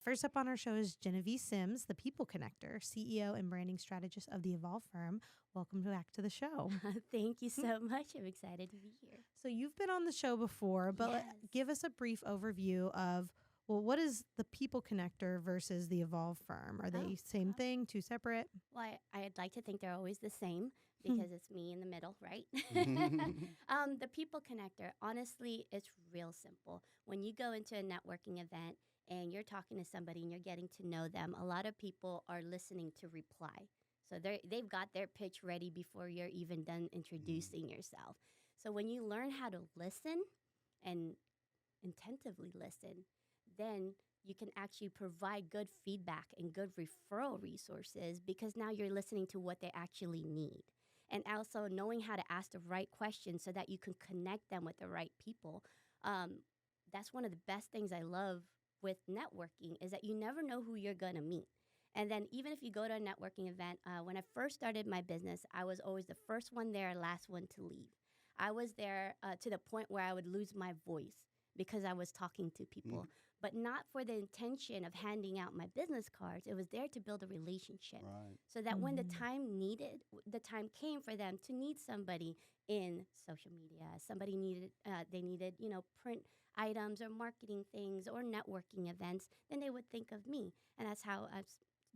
First up on our show is Jenevy Sims, the People Connector, CEO and branding strategist of the Evolve firm. Welcome back to the show. Thank you so much. I'm excited to be here. So you've been on the show before, but Yes. give us a brief overview of, well, what is the People Connector versus the Evolve firm? Are they same thing, two separate? Well, I'd like to think they're always the same because it's me in the middle, right? The People Connector, honestly, it's real simple. When you go into a networking event and you're talking to somebody and you're getting to know them, a lot of people are listening to reply. So they've got their pitch ready before you're even done introducing yourself. So when you learn how to listen and attentively listen, then you can actually provide good feedback and good referral resources because now you're listening to what they actually need. And also knowing how to ask the right questions so that you can connect them with the right people. That's one of the best things I love with networking is that you never know who you're going to meet. And then even if you go to a networking event, when I first started my business, I was always the first one there, last one to leave. I was there to the point where I would lose my voice because I was talking to people, but not for the intention of handing out my business cards. It was there to build a relationship so that when the time came for them to need somebody in social media, somebody needed, they needed, print items or marketing things or networking events, then they would think of me. And that's how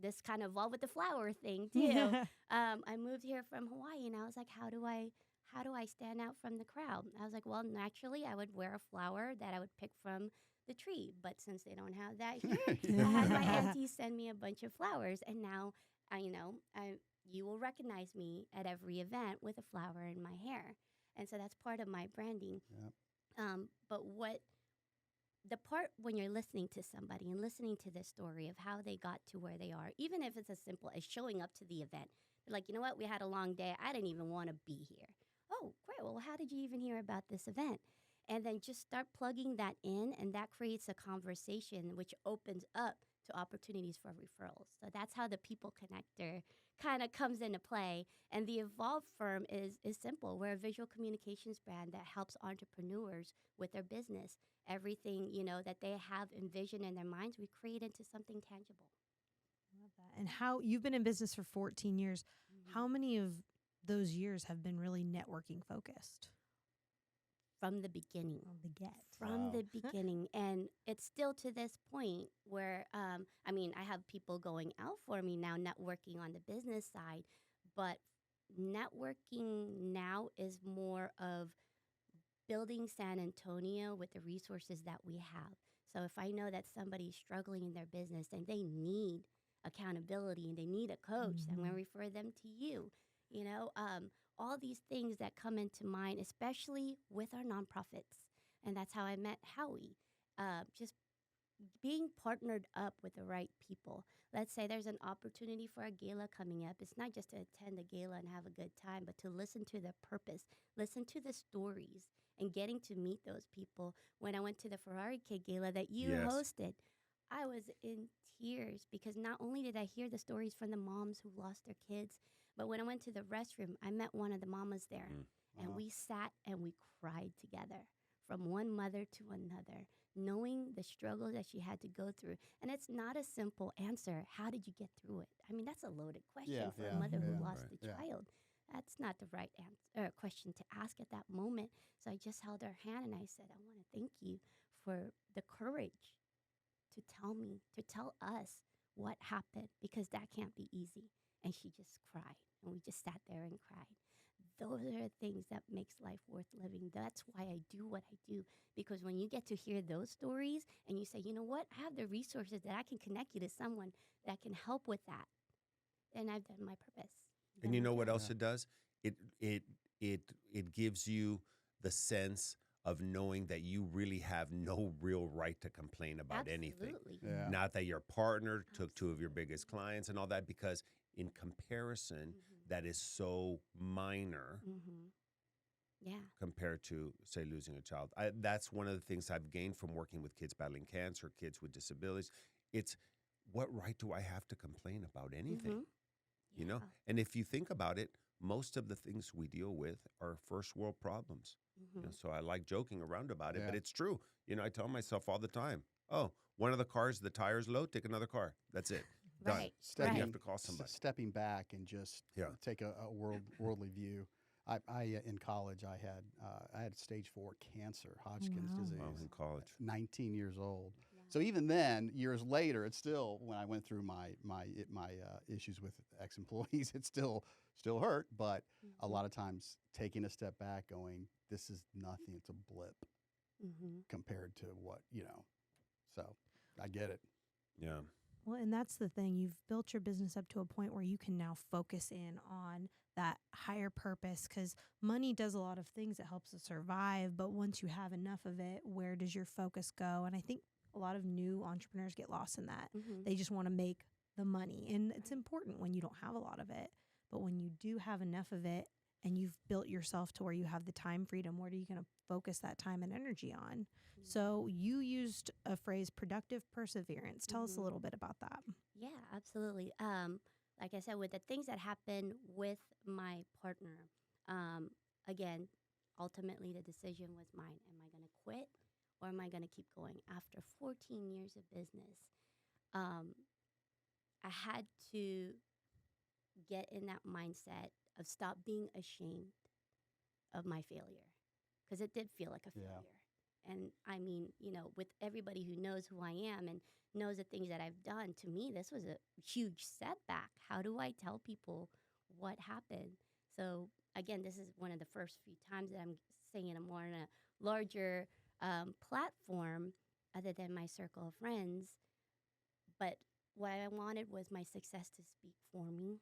this kind of evolved with the flower thing too. I moved here from Hawaii and I was like, how do I stand out from the crowd? I was like, well, naturally, I would wear a flower that I would pick from the tree. But since they don't have that here, I had my auntie send me a bunch of flowers. And now, you will recognize me at every event with a flower in my hair. And so that's part of my branding. But the part when you're listening to somebody and listening to the story of how they got to where they are, even if it's as simple as showing up to the event, they're like, you know what, we had a long day. I didn't even want to be here. Oh, great. Well, how did you even hear about this event? And then just start plugging that in, and that creates a conversation which opens up to opportunities for referrals. So that's how the People Connector kind of comes into play. And the Evolve firm is simple. We're a visual communications brand that helps entrepreneurs with their business. Everything, that they have envisioned in their minds, we create into something tangible. Love that. And how you've been in business for 14 years. How many of those years have been really networking focused? From the beginning. From the beginning. And it's still to this point where, I have people going out for me now, networking on the business side, but networking now is more of building San Antonio with the resources that we have. So if I know that somebody's struggling in their business and they need accountability and they need a coach, I'm going to refer them to you. All these things that come into mind, especially with our nonprofits. And that's how I met Howie. Just being partnered up with the right people. Let's say there's an opportunity for a gala coming up. It's not just to attend the gala and have a good time, but to listen to the purpose, listen to the stories, and getting to meet those people. When I went to the Ferrari Kid Gala that you hosted, I was in tears because not only did I hear the stories from the moms who lost their kids, but when I went to the restroom, I met one of the mamas there, and we sat and we cried together from one mother to another, knowing the struggle that she had to go through. And it's not a simple answer. How did you get through it? I mean, that's a loaded question for a mother who lost a child. That's not the right question to ask at that moment. So I just held her hand and I said, I want to thank you for the courage to tell us what happened, because that can't be easy. And she just cried, and we just sat there and cried. Those are things that makes life worth living. That's why I do what I do, because when you get to hear those stories and you say, you know what, I have the resources that I can connect you to someone that can help with that, then I've done my purpose. And you know what else it does? It gives you the sense of knowing that you really have no real right to complain about anything. Not that your partner took two of your biggest clients and all that, because in comparison, that is so minor compared to, say, losing a child. That's one of the things I've gained from working with kids battling cancer, kids with disabilities. It's, what right do I have to complain about anything? You know? And if you think about it, most of the things we deal with are first world problems. You know, so I like joking around about it, but it's true. You know, I tell myself all the time, oh, one of the cars, the tire's low, take another car. That's it. Done. Right. Then you have to call somebody. Stepping back and just take a worldly view. I in college I had stage 4 cancer, Hodgkin's disease. Wow, in college. 19 years old. Yeah. So even then, years later, it's still, when I went through my issues with ex-employees, it still hurt. But a lot of times, taking a step back, going, this is nothing. It's a blip compared to what So I get it. Yeah. Well, and that's the thing. You've built your business up to a point where you can now focus in on that higher purpose, because money does a lot of things. It helps us survive. But once you have enough of it, where does your focus go? And I think a lot of new entrepreneurs get lost in that. They just want to make the money. And it's important when you don't have a lot of it. But when you do have enough of it and you've built yourself to where you have the time freedom, what are you going to focus that time and energy on? So you used a phrase, productive perseverance. Tell us a little bit about that. Yeah, absolutely. Like I said, with the things that happened with my partner, again, ultimately the decision was mine. Am I going to quit or am I going to keep going? After 14 years of business, I had to get in that mindset of stop being ashamed of my failure, because it did feel like a failure. And I mean, with everybody who knows who I am and knows the things that I've done, to me, this was a huge setback. How do I tell people what happened? So again, this is one of the first few times that I'm saying it more in a larger platform other than my circle of friends. But what I wanted was my success to speak for me.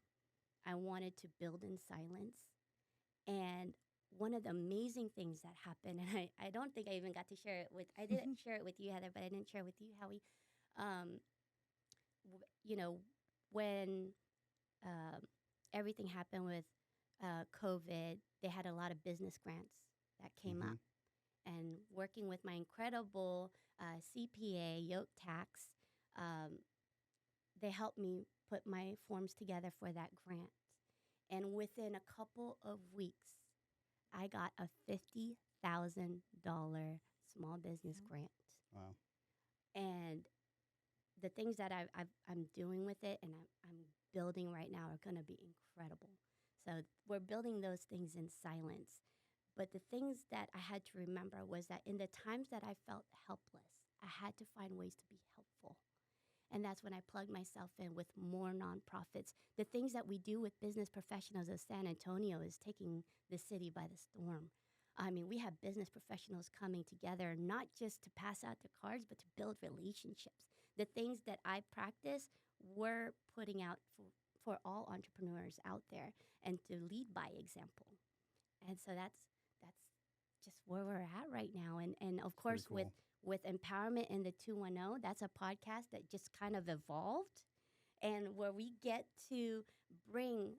I wanted to build in silence. And one of the amazing things that happened, and I don't think I even got to share it with, I didn't share it with you, Heather, but I didn't share it with you, Howie. When everything happened with COVID, they had a lot of business grants that came up. And working with my incredible CPA, Yoke Tax, they helped me put my forms together for that grant. And within a couple of weeks, I got a $50,000 small business grant. Wow. And the things that I'm doing with it and I'm building right now are going to be incredible. So we're building those things in silence. But the things that I had to remember was that in the times that I felt helpless, I had to find ways to be helpful. And that's when I plugged myself in with more nonprofits. The things that we do with business professionals of San Antonio is taking the city by the storm. I mean, we have business professionals coming together, not just to pass out the cards, but to build relationships. The things that I practice, we're putting out for all entrepreneurs out there and to lead by example. And so that's just where we're at right now. And of course, cool. with Empowerment in the 210, that's a podcast that just kind of evolved, and where we get to bring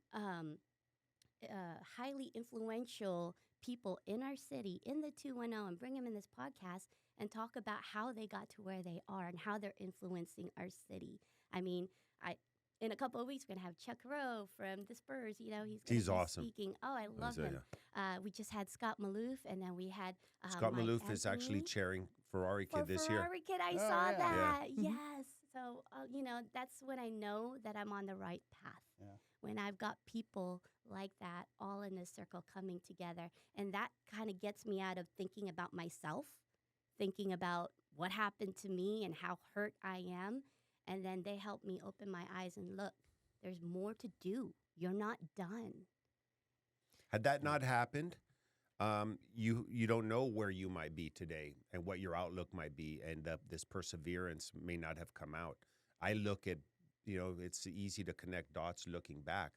highly influential people in our city in the 210 and bring them in this podcast and talk about how they got to where they are and how they're influencing our city. I mean, in a couple of weeks, we're going to have Chuck Rowe from the Spurs. He's awesome. Speaking. Oh, I love him. We just had Scott Maloof, and then we had Scott Mike Maloof Anthony is actually chairing Ferrari Kid this year. Ferrari Kid, I saw that. Yeah. Yes. So, that's when I know that I'm on the right path. Yeah. When I've got people like that all in a circle coming together. And that kind of gets me out of thinking about myself, thinking about what happened to me and how hurt I am. And then they help me open my eyes and look, there's more to do. You're not done. Had that not happened, you don't know where you might be today and what your outlook might be, and this perseverance may not have come out. I look at, it's easy to connect dots looking back.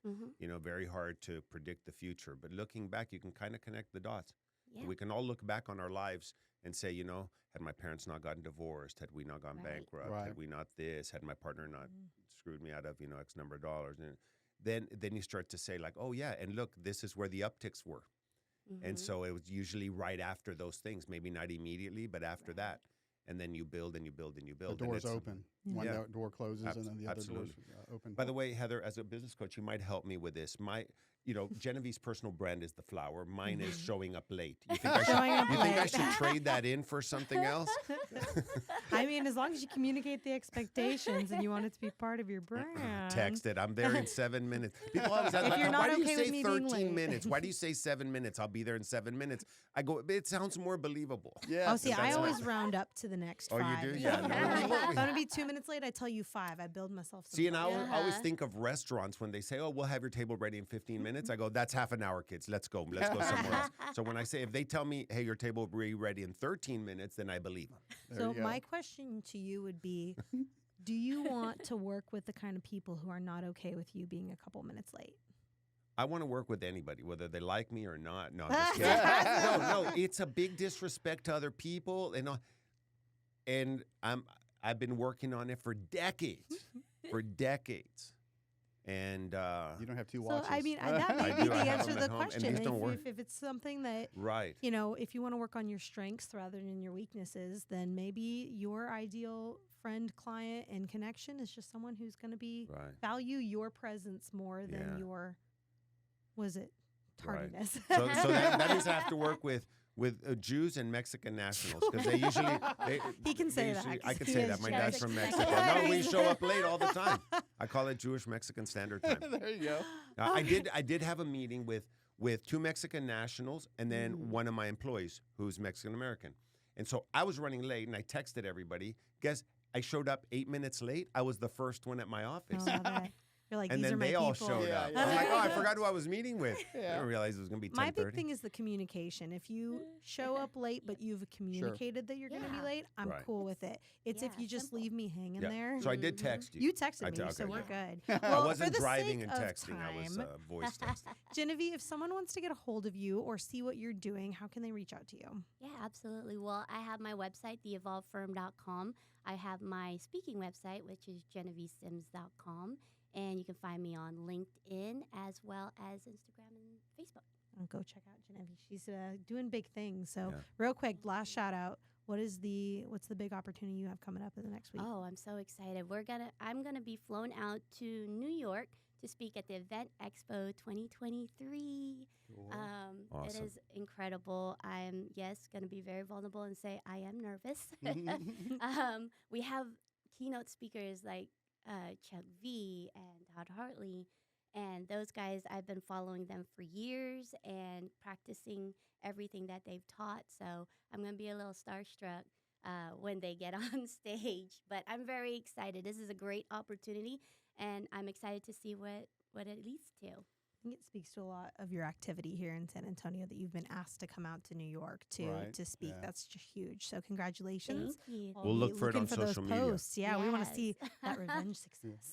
Very hard to predict the future. But looking back, you can kind of connect the dots. Yeah. We can all look back on our lives and say, had my parents not gotten divorced, had we not gone bankrupt, had we not this, had my partner not screwed me out of, X number of dollars. And then you start to say like, oh yeah, and look, this is where the upticks were. And so it was usually right after those things, maybe not immediately, but after that. and then you build and you build and you build. The door's open. One door closes and then the other door's open. By the way, Heather, as a business coach, you might help me with this. Genevy's personal brand is the flower. Mine is showing up late. You think I should trade that in for something else? I mean, as long as you communicate the expectations and you want it to be part of your brand. Text it. I'm there in 7 minutes. People always ask, why do you say 13 minutes? Why do you say 7 minutes? I'll be there in 7 minutes. I go, it sounds more believable. Yeah. Oh, see, I always round up to the next 5. Oh, you do? Yeah. If I'm going to be 2 minutes late, I tell you 5. I build myself some See, and I always think of restaurants when they say, oh, we'll have your table ready in 15 minutes. I go, that's half an hour, kids. Let's go. Let's go somewhere else. So when I say, if they tell me, hey, your table will be ready in 13 minutes, then I believe them. So my question to you would be, do you want to work with the kind of people who are not okay with you being a couple minutes late? I want to work with anybody, whether they like me or not. No, I'm just kidding. No, it's a big disrespect to other people. And I've been working on it for decades. And you don't have 2 watches. So, I mean, that may be the answer to the question. If it's something that, if you want to work on your strengths rather than your weaknesses, then maybe your ideal friend, client, and connection is just someone who's going to value your presence more than your, tardiness. Right. So that means I have to work with Jews and Mexican nationals because they usually he can say that. I can say that. My dad's from Mexico. No, we show up late all the time. I call it Jewish Mexican Standard Time. There you go. I did have a meeting with 2 Mexican nationals and then one of my employees who's Mexican American. And so I was running late and I texted everybody. Guess I showed up 8 minutes late. I was the first one at my office. You're like, and these then are my they all people. showed up. I'm like, I forgot who I was meeting with. I didn't realize it was going to be 10:30. My big thing is the communication. If you show up late, but you've communicated that you're going to be late, I'm cool with it. It's if you just leave me hanging there. So I did text you. You texted me, so we're good. I wasn't driving and texting. I was voice texting. Genevieve, if someone wants to get a hold of you or see what you're doing, how can they reach out to you? Yeah, absolutely. Well, I have my website, theevolvedfirm.com. I have my speaking website, which is JenevySims.com. And you can find me on LinkedIn as well as Instagram and Facebook. And go check out Jenevy. She's doing big things. So real quick, last shout out. What's the big opportunity you have coming up in the next week? Oh, I'm so excited. I'm gonna be flown out to New York to speak at the Event Expo 2023. Cool. Awesome. It is incredible. I'm gonna be very vulnerable and say I am nervous. We have keynote speakers like Chuck V and Todd Hartley, and those guys, I've been following them for years and practicing everything that they've taught. So I'm going to be a little starstruck when they get on stage, but I'm very excited. This is a great opportunity, and I'm excited to see what it leads to. I think it speaks to a lot of your activity here in San Antonio that you've been asked to come out to New York to speak. Yeah. That's just huge. So congratulations. Thank you. We'll look for it on social media. Posts. Yeah, we want to see that revenge success.